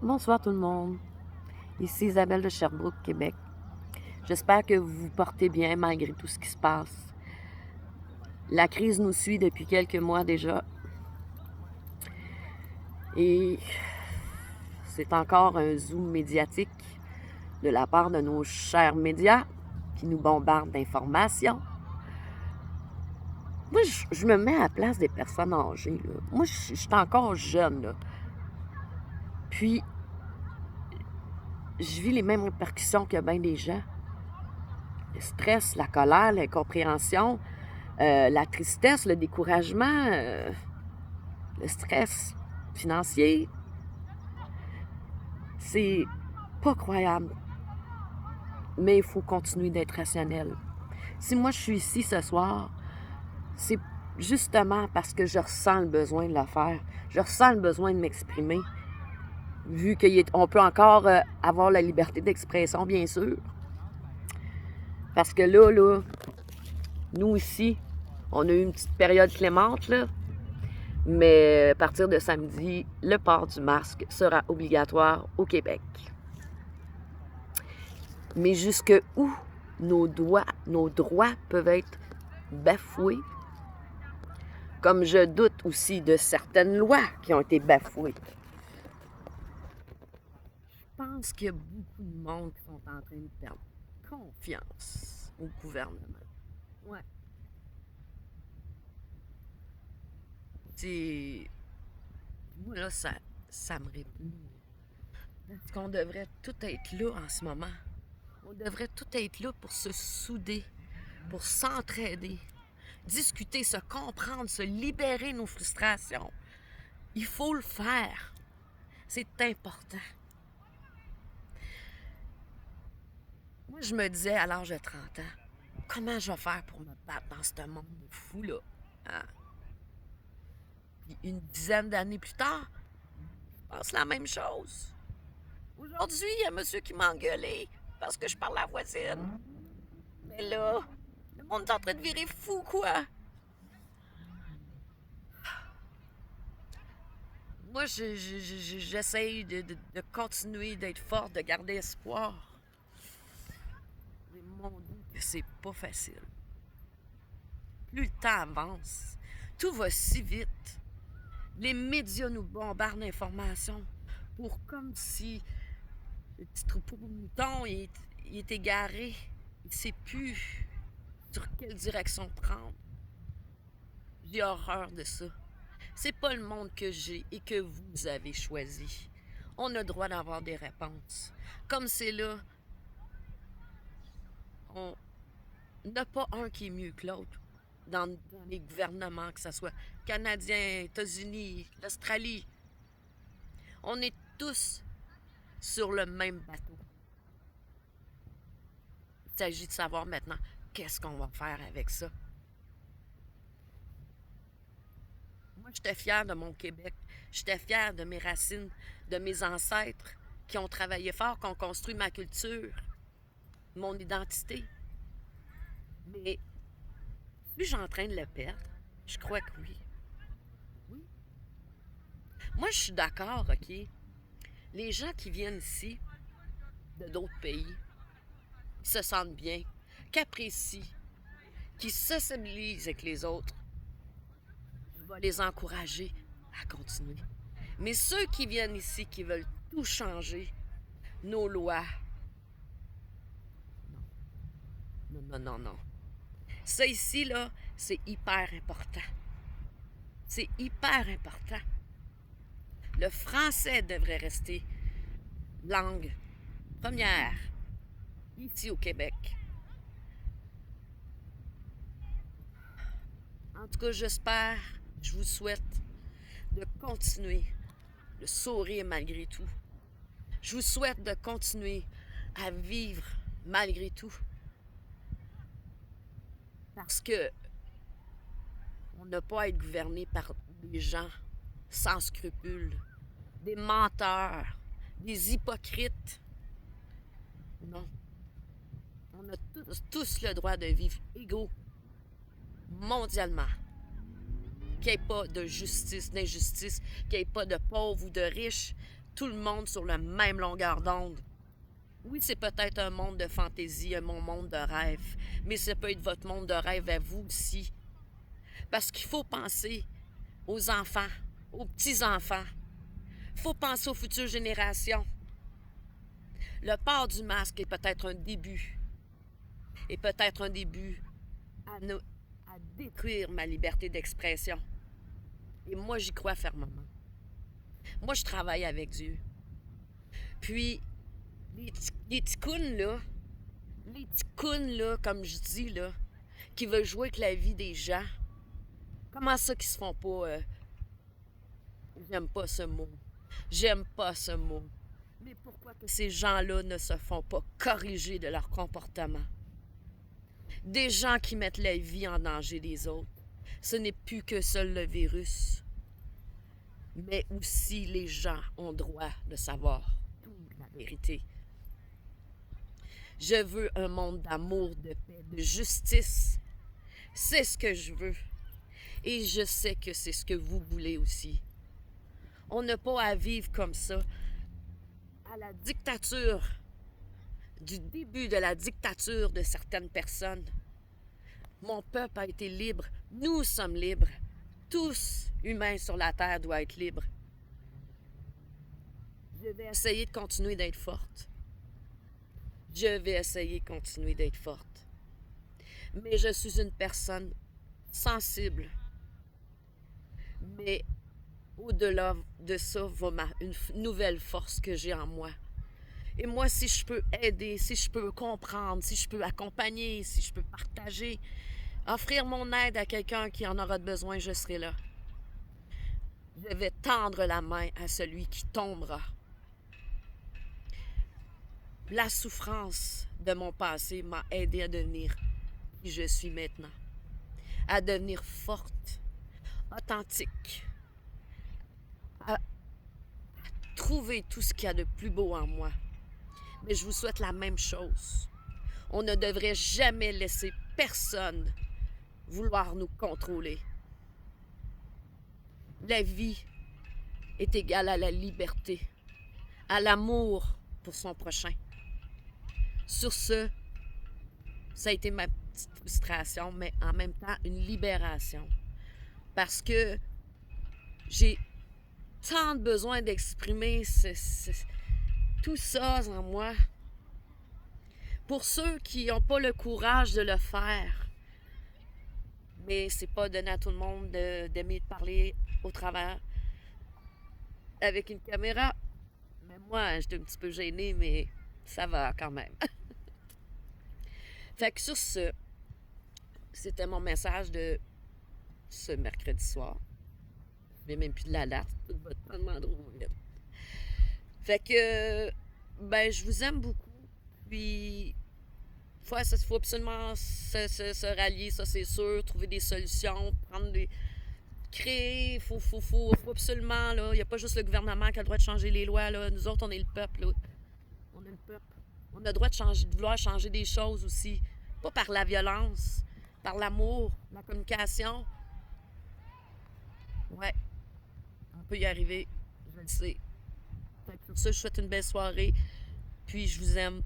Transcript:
Bonsoir tout le monde. Ici Isabelle de Sherbrooke, Québec. J'espère que vous vous portez bien malgré tout ce qui se passe. La crise nous suit depuis quelques mois déjà et c'est encore un zoom médiatique de la part de nos chers médias qui nous bombardent d'informations. Moi, je me mets à la place des personnes âgées. Là. Moi, je suis encore jeune. Là. Puis, je vis les mêmes répercussions que bien des gens. Le stress, la colère, l'incompréhension, la tristesse, le découragement, le stress financier. C'est pas croyable. Mais il faut continuer d'être rationnel. Si moi je suis ici ce soir, c'est justement parce que je ressens le besoin de le faire. Je ressens le besoin de m'exprimer. Vu qu'on peut encore avoir la liberté d'expression, bien sûr. Parce que là, nous ici, on a eu une petite période clémente, là. Mais à partir de samedi, le port du masque sera obligatoire au Québec. Mais jusque où nos droits peuvent être bafoués, comme je doute aussi de certaines lois qui ont été bafouées. Je pense qu'il y a beaucoup de monde qui sont en train de perdre confiance au gouvernement. Ouais. C'est... Moi, là, ça me répugne. Parce qu'on devrait tout être là en ce moment. On devrait tout être là pour se souder, pour s'entraider, discuter, se comprendre, se libérer nos frustrations. Il faut le faire. C'est important. Moi, je me disais à l'âge de 30 ans, comment je vais faire pour me battre dans ce monde de fou-là? Hein? Puis une dizaine d'années plus tard, je pense la même chose. Aujourd'hui, il y a un monsieur qui m'a engueulé parce que je parle à la voisine. Mais là, le monde est en train de virer fou, quoi. Moi, j'essaye de continuer d'être forte, de garder espoir. Mais mon Dieu, que c'est pas facile. Plus le temps avance, tout va si vite. Les médias nous bombardent d'informations pour comme si le petit troupeau de moutons il est égaré. Il ne sait plus sur quelle direction prendre. J'ai horreur de ça. C'est pas le monde que j'ai et que vous avez choisi. On a le droit d'avoir des réponses. Comme c'est là, on n'a pas un qui est mieux que l'autre dans les gouvernements, que ce soit canadiens, États-Unis, l'Australie. On est tous sur le même bateau. Il s'agit de savoir maintenant qu'est-ce qu'on va faire avec ça. Moi, j'étais fière de mon Québec. J'étais fière de mes racines, de mes ancêtres qui ont travaillé fort, qui ont construit ma culture, mon identité. Mais suis-je en train de le perdre? Je crois que oui. Oui. Moi, je suis d'accord, OK? Les gens qui viennent ici, de d'autres pays, qui se sentent bien, qui apprécient, qui se sensibilisent avec les autres, je vais les encourager à continuer. Mais ceux qui viennent ici, qui veulent tout changer, nos lois, non, non, non, non. Ça ici, là, c'est hyper important. C'est hyper important. Le français devrait rester langue première ici au Québec. En tout cas, j'espère, je vous souhaite de continuer le sourire malgré tout. Je vous souhaite de continuer à vivre malgré tout. Parce que on n'a pas à être gouverné par des gens sans scrupules, des menteurs, des hypocrites. Non. On a tous le droit de vivre égaux mondialement. Qu'il n'y ait pas de justice, d'injustice, qu'il n'y ait pas de pauvres ou de riches. tout le monde sur la même longueur d'onde. Oui, c'est peut-être un monde de fantaisie, mon monde de rêve, mais ça peut être votre monde de rêve à vous aussi. Parce qu'il faut penser aux enfants, aux petits-enfants. Il faut penser aux futures générations. Le port du masque est peut-être un début. Et peut-être un début à détruire ma liberté d'expression. Et moi, j'y crois fermement. Moi, je travaille avec Dieu. Puis, les ticounes, là, comme je dis, là, qui veulent jouer avec la vie des gens, comment ça qu'ils se font pas... J'aime pas ce mot. J'aime pas ce mot. Mais pourquoi que ces gens-là ne se font pas corriger de leur comportement? Des gens qui mettent la vie en danger des autres. Ce n'est plus que seul le virus. Mais aussi les gens ont droit de savoir toute la vérité. Je veux un monde d'amour, de paix, de justice. C'est ce que je veux. Et je sais que c'est ce que vous voulez aussi. On n'a pas à vivre comme ça. À la dictature, du début de la dictature de certaines personnes, mon peuple a été libre. Nous sommes libres. Tous humains sur la terre doivent être libres. Je vais essayer de continuer d'être forte. Je vais essayer de continuer d'être forte. Mais je suis une personne sensible. Mais au-delà de ça va une nouvelle force que j'ai en moi. Et moi, si je peux aider, si je peux comprendre, si je peux accompagner, si je peux partager, offrir mon aide à quelqu'un qui en aura besoin, je serai là. Je vais tendre la main à celui qui tombera. La souffrance de mon passé m'a aidé à devenir qui je suis maintenant. À devenir forte, authentique, à trouver tout ce qu'il y a de plus beau en moi. Mais je vous souhaite la même chose. On ne devrait jamais laisser personne vouloir nous contrôler. La vie est égale à la liberté, à l'amour pour son prochain. Sur ce, ça a été ma petite frustration, mais en même temps une libération. Parce que j'ai tant de besoin d'exprimer tout ça en moi. Pour ceux qui n'ont pas le courage de le faire, mais c'est pas donné à tout le monde d'aimer parler au travers avec une caméra. Mais moi, j'étais un petit peu gênée, mais ça va quand même. Fait que sur ce, c'était mon message de ce mercredi soir. Je n'ai même plus de la date, tout va tellement trop vite. Fait que, ben, je vous aime beaucoup. Puis, il faut absolument se rallier, ça c'est sûr, trouver des solutions, créer, il faut absolument, là, il n'y a pas juste le gouvernement qui a le droit de changer les lois, là. Nous autres, on est le peuple, là. On est le peuple. On a le droit de vouloir changer des choses aussi. Pas par la violence, par l'amour, la communication. Ouais, on peut y arriver, je le sais. Fait que pour ça, je souhaite une belle soirée, puis je vous aime